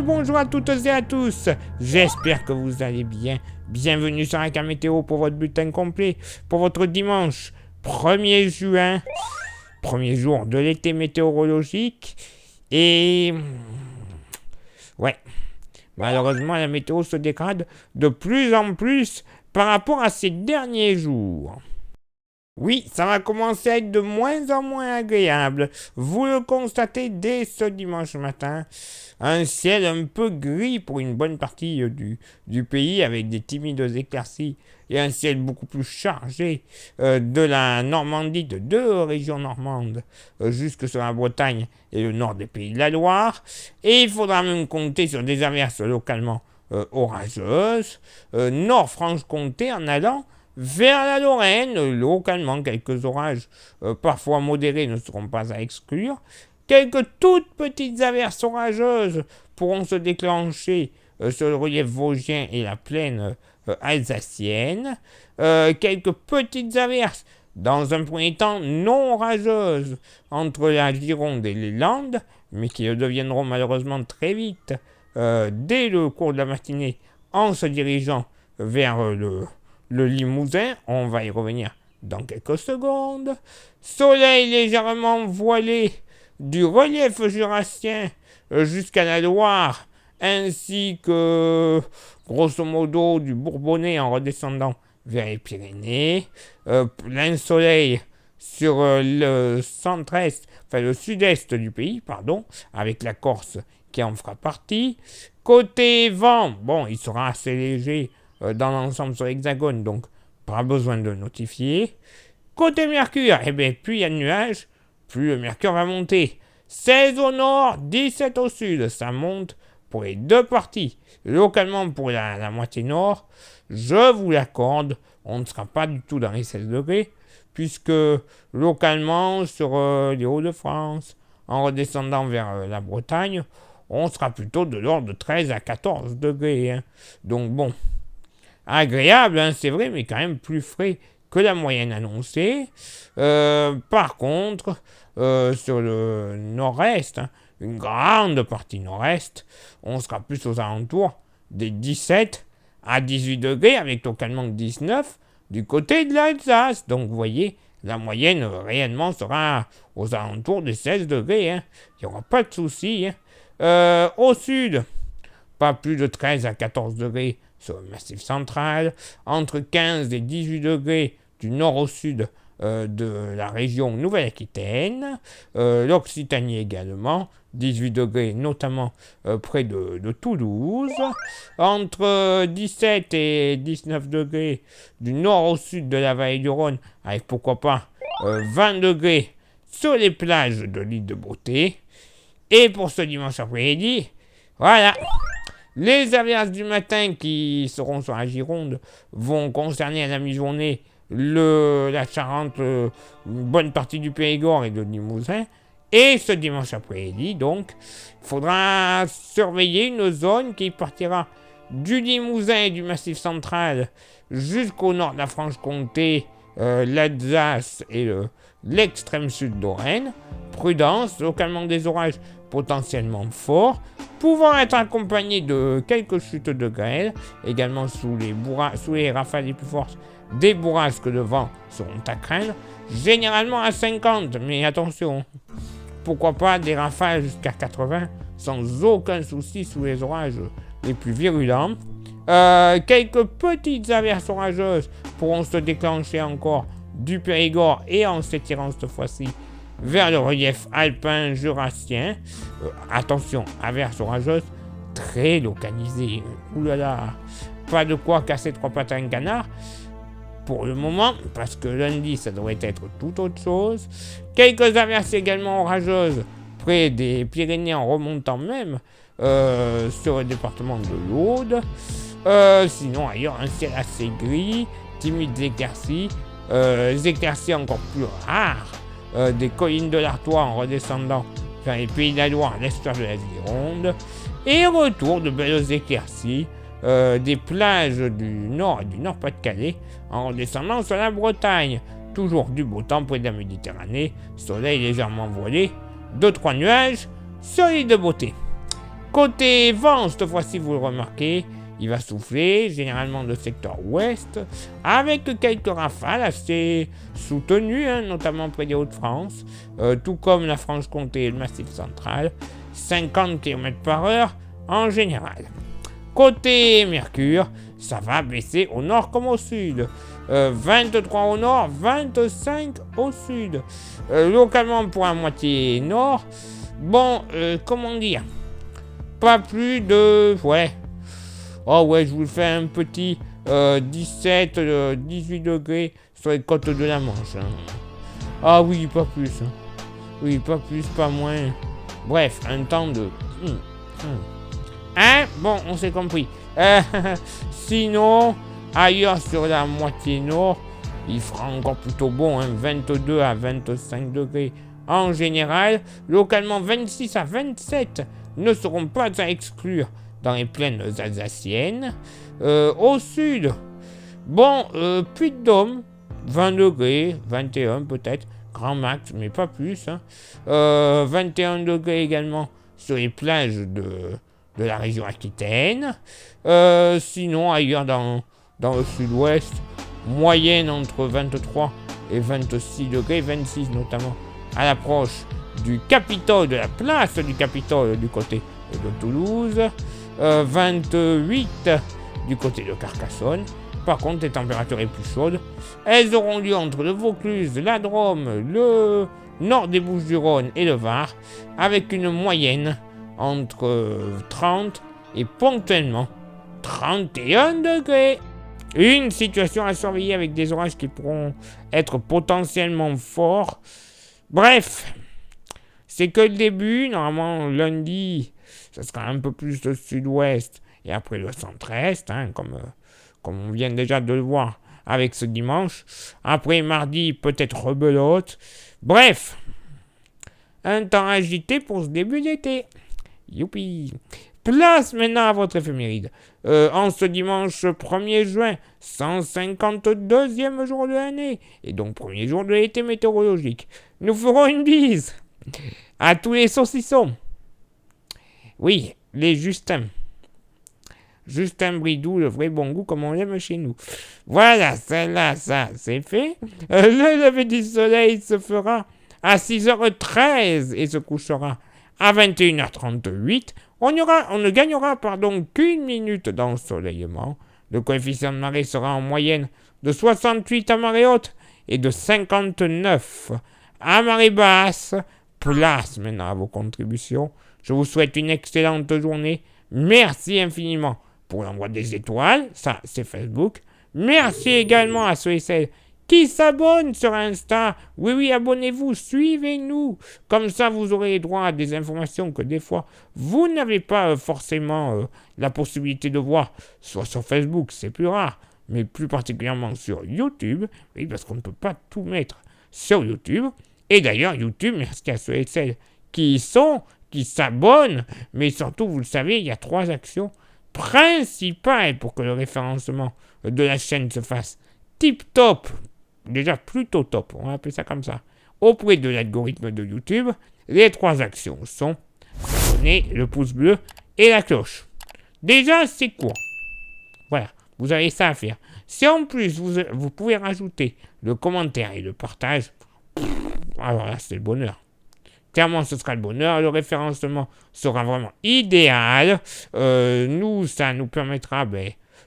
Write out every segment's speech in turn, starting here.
bonjour à toutes et à tous, j'espère que vous allez bien. Bienvenue sur Aka Météo pour votre bulletin complet, pour votre dimanche 1er juin, premier jour de l'été météorologique. Et ouais, malheureusement la météo se dégrade de plus en plus par rapport à ces derniers jours. Oui, ça va commencer à être de moins en moins agréable. Vous le constatez dès ce dimanche matin. Un ciel un peu gris pour une bonne partie du pays avec des timides éclaircies et un ciel beaucoup plus chargé de la Normandie, de deux régions normandes, jusque sur la Bretagne et le nord des Pays de la Loire. Et il faudra même compter sur des averses localement orageuses. Nord-Franche-Comté en allant vers la Lorraine, localement, quelques orages, parfois modérés, ne seront pas à exclure. Quelques toutes petites averses orageuses pourront se déclencher sur le relief vosgien et la plaine alsacienne. Quelques petites averses, dans un premier temps non orageuses, entre la Gironde et les Landes, mais qui le deviendront malheureusement très vite, dès le cours de la matinée, en se dirigeant vers le Limousin. On va y revenir dans quelques secondes. Soleil légèrement voilé du relief jurassien jusqu'à la Loire, ainsi que grosso modo du Bourbonnais en redescendant vers les Pyrénées. Plein soleil sur le centre-est, enfin le sud-est du pays, pardon, avec la Corse qui en fera partie. Côté vent, bon, il sera assez léger dans l'ensemble sur l'hexagone, donc pas besoin de le notifier. Côté Mercure, eh bien, plus il y a de nuages, plus le Mercure va monter. 16 au nord, 17 au sud, ça monte pour les deux parties. Localement pour la moitié nord, je vous l'accorde, on ne sera pas du tout dans les 16 degrés, puisque localement sur les Hauts-de-France, en redescendant vers la Bretagne, on sera plutôt de l'ordre de 13 à 14 degrés. Hein. Donc bon, agréable, hein, c'est vrai, mais quand même plus frais que la moyenne annoncée. Par contre, sur le nord-est, hein, une grande partie nord-est, on sera plus aux alentours des 17 à 18 degrés, avec localement 19 du côté de l'Alsace. Donc vous voyez, la moyenne réellement sera aux alentours des 16 degrés. Hein. Il n'y aura pas de souci. Hein. Au sud, pas plus de 13 à 14 degrés sur le massif central, entre 15 et 18 degrés du nord au sud de la région Nouvelle-Aquitaine, l'Occitanie également, 18 degrés notamment près de Toulouse, entre 17 et 19 degrés du nord au sud de la vallée du Rhône, avec pourquoi pas 20 degrés sur les plages de l'île de Beauté. Et pour ce dimanche après-midi, voilà, les averses du matin qui seront sur la Gironde vont concerner à la mi-journée la Charente, une bonne partie du Périgord et de Limousin. Et ce dimanche après-midi, donc, il faudra surveiller une zone qui partira du Limousin et du Massif central jusqu'au nord de la Franche-Comté, l'Alsace et l'extrême sud d'Orraine. Prudence, localement des orages potentiellement forts, pouvant être accompagnés de quelques chutes de grêle, également sous les rafales les plus fortes. Des bourrasques de vent seront à craindre, généralement à 50, mais attention, pourquoi pas des rafales jusqu'à 80, sans aucun souci sous les orages les plus virulents. Quelques petites averses orageuses pourront se déclencher encore du Périgord et en s'étirant cette fois-ci vers le relief alpin jurassien. Attention, averses orageuses très localisées. Oulala, pas de quoi casser trois pattes à un canard pour le moment, parce que lundi, ça devrait être tout autre chose. Quelques averses également orageuses près des Pyrénées en remontant même sur le département de l'Aude. Sinon, ailleurs, un ciel assez gris, timides éclaircies, éclaircies encore plus rares des collines de l'Artois en redescendant vers les Pays de la Loire à l'est de la Gironde. Et retour de belles éclaircies des plages du nord et du nord-Pas-de-Calais en redescendant sur la Bretagne. Toujours du beau temps près de la Méditerranée, soleil légèrement voilé, 2-3 nuages sur l'île de Beauté. Côté vent, cette fois-ci, vous le remarquez, il va souffler, généralement de secteur ouest, avec quelques rafales assez soutenues, hein, notamment près des Hauts-de-France, tout comme la Franche-Comté et le Massif central, 50 km/h en général. Côté Mercure, ça va baisser au nord comme au sud. 23 au nord, 25 au sud. Localement pour la moitié nord, bon, comment dire, pas plus de... Ouais. Oh ouais, je vous fais un petit 17, 18 degrés sur les côtes de la Manche. Hein. Ah oui, pas plus. Hein. Oui, pas plus, pas moins. Bref, un temps de... Hein? Bon, on s'est compris. Sinon, ailleurs sur la moitié nord, il fera encore plutôt bon, hein, 22 à 25 degrés en général. Localement, 26 à 27 ne seront pas à exclure dans les plaines alsaciennes. Au sud, bon, Puy-de-Dôme, 20 degrés, 21 peut-être, grand max, mais pas plus. Hein. 21 degrés également sur les plages de la région Aquitaine. Sinon, ailleurs dans le sud-ouest, moyenne entre 23 et 26 degrés, 26 notamment à l'approche du Capitole, de la place du Capitole du côté de Toulouse, 28 du côté de Carcassonne. Par contre, les températures les plus chaudes, elles auront lieu entre le Vaucluse, la Drôme, le nord des Bouches-du-Rhône et le Var, avec une moyenne entre 30 et ponctuellement 31 degrés. Une situation à surveiller avec des orages qui pourront être potentiellement forts. Bref, c'est que le début. Normalement, lundi, ça sera un peu plus au sud-ouest et après le centre-est, hein, comme on vient déjà de le voir avec ce dimanche. Après mardi, peut-être rebelote. Bref, un temps agité pour ce début d'été. Youpi! Place maintenant à votre éphéméride. En ce dimanche 1er juin, 152e jour de l'année, et donc premier jour de l'été météorologique. Nous ferons une bise à tous les saucissons. Oui, les Justins. Justin Bridou, le vrai bon goût comme on l'aime chez nous. Voilà, celle-là, ça, c'est fait. Le lever du soleil se fera à 6h13 et se couchera à 21h38. On ne gagnera qu'une minute d'ensoleillement. Le coefficient de marée sera en moyenne de 68 à marée haute et de 59 à marée basse. Place maintenant à vos contributions. Je vous souhaite une excellente journée. Merci infiniment pour l'envoi des étoiles. Ça, c'est Facebook. Merci également à ceux et celles qui s'abonnent sur Insta. Oui, abonnez-vous, suivez-nous. Comme ça, vous aurez droit à des informations que des fois, vous n'avez pas forcément la possibilité de voir, soit sur Facebook, c'est plus rare, mais plus particulièrement sur YouTube. Oui, parce qu'on ne peut pas tout mettre sur YouTube. Et d'ailleurs, YouTube, merci à ceux et celles qui s'abonnent. Mais surtout, vous le savez, il y a 3 actions principales pour que le référencement de la chaîne se fasse tip-top. Déjà plutôt top, on va appeler ça comme ça, auprès de l'algorithme de YouTube. Les 3 actions sont abonner, le pouce bleu et la cloche. Déjà, c'est court. Voilà, vous avez ça à faire. Si en plus, vous pouvez rajouter le commentaire et le partage, alors là, c'est le bonheur. Clairement, ce sera le bonheur. Le référencement sera vraiment idéal. Ça nous permettra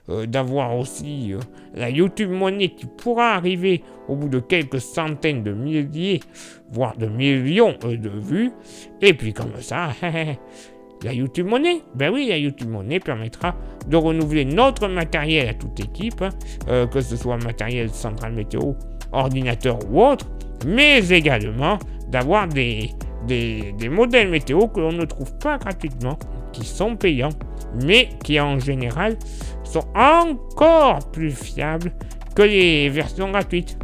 d'avoir aussi la YouTube Money qui pourra arriver au bout de quelques centaines de milliers, voire de millions de vues. Et puis comme ça, la YouTube Money, la YouTube Money permettra de renouveler notre matériel à toute équipe, que ce soit matériel central météo, ordinateur ou autre, mais également d'avoir des modèles météo que l'on ne trouve pas gratuitement, qui sont payants, mais qui en général sont encore plus fiables que les versions gratuites.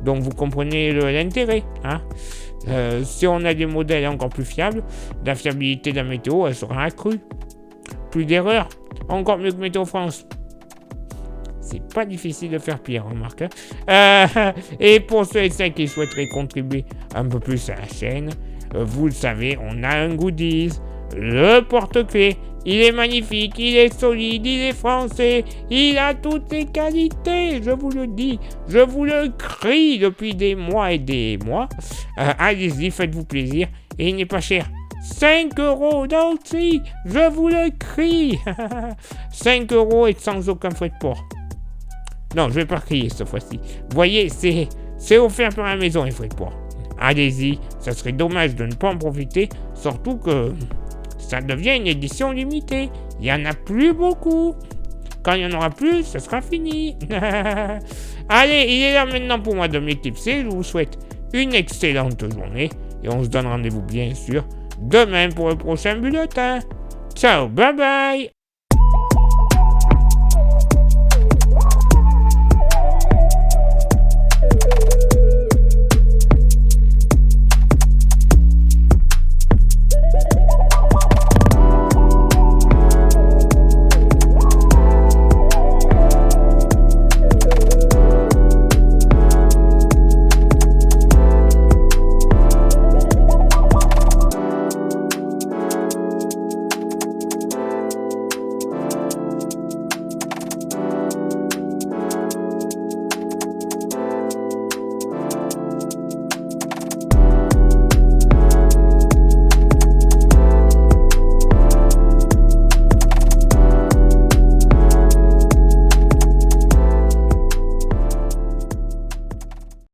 Donc vous comprenez l'intérêt. Hein. Si on a des modèles encore plus fiables, la fiabilité de la météo, elle sera accrue. Plus d'erreurs, encore mieux que Météo France. C'est pas difficile de faire pire, remarque. Et pour ceux et celles qui souhaiteraient contribuer un peu plus à la chaîne, vous le savez, on a un goodies. le porte-clés. Il est magnifique, il est solide, il est français, il a toutes les qualités, je vous le dis, je vous le crie depuis des mois et des mois. Allez-y, faites-vous plaisir, et il n'est pas cher. 5 € aussi, je vous le crie. 5 € et sans aucun frais de port. Non, je vais pas crier cette fois-ci. Vous voyez, c'est offert par la maison les frais de port. Allez-y, ça serait dommage de ne pas en profiter, surtout que ça devient une édition limitée. Il n'y en a plus beaucoup. Quand il y en aura plus, ça sera fini. Allez, il est là maintenant pour moi de m'éclipser. Je vous souhaite une excellente journée et on se donne rendez-vous bien sûr demain pour le prochain bulletin. Ciao, bye bye.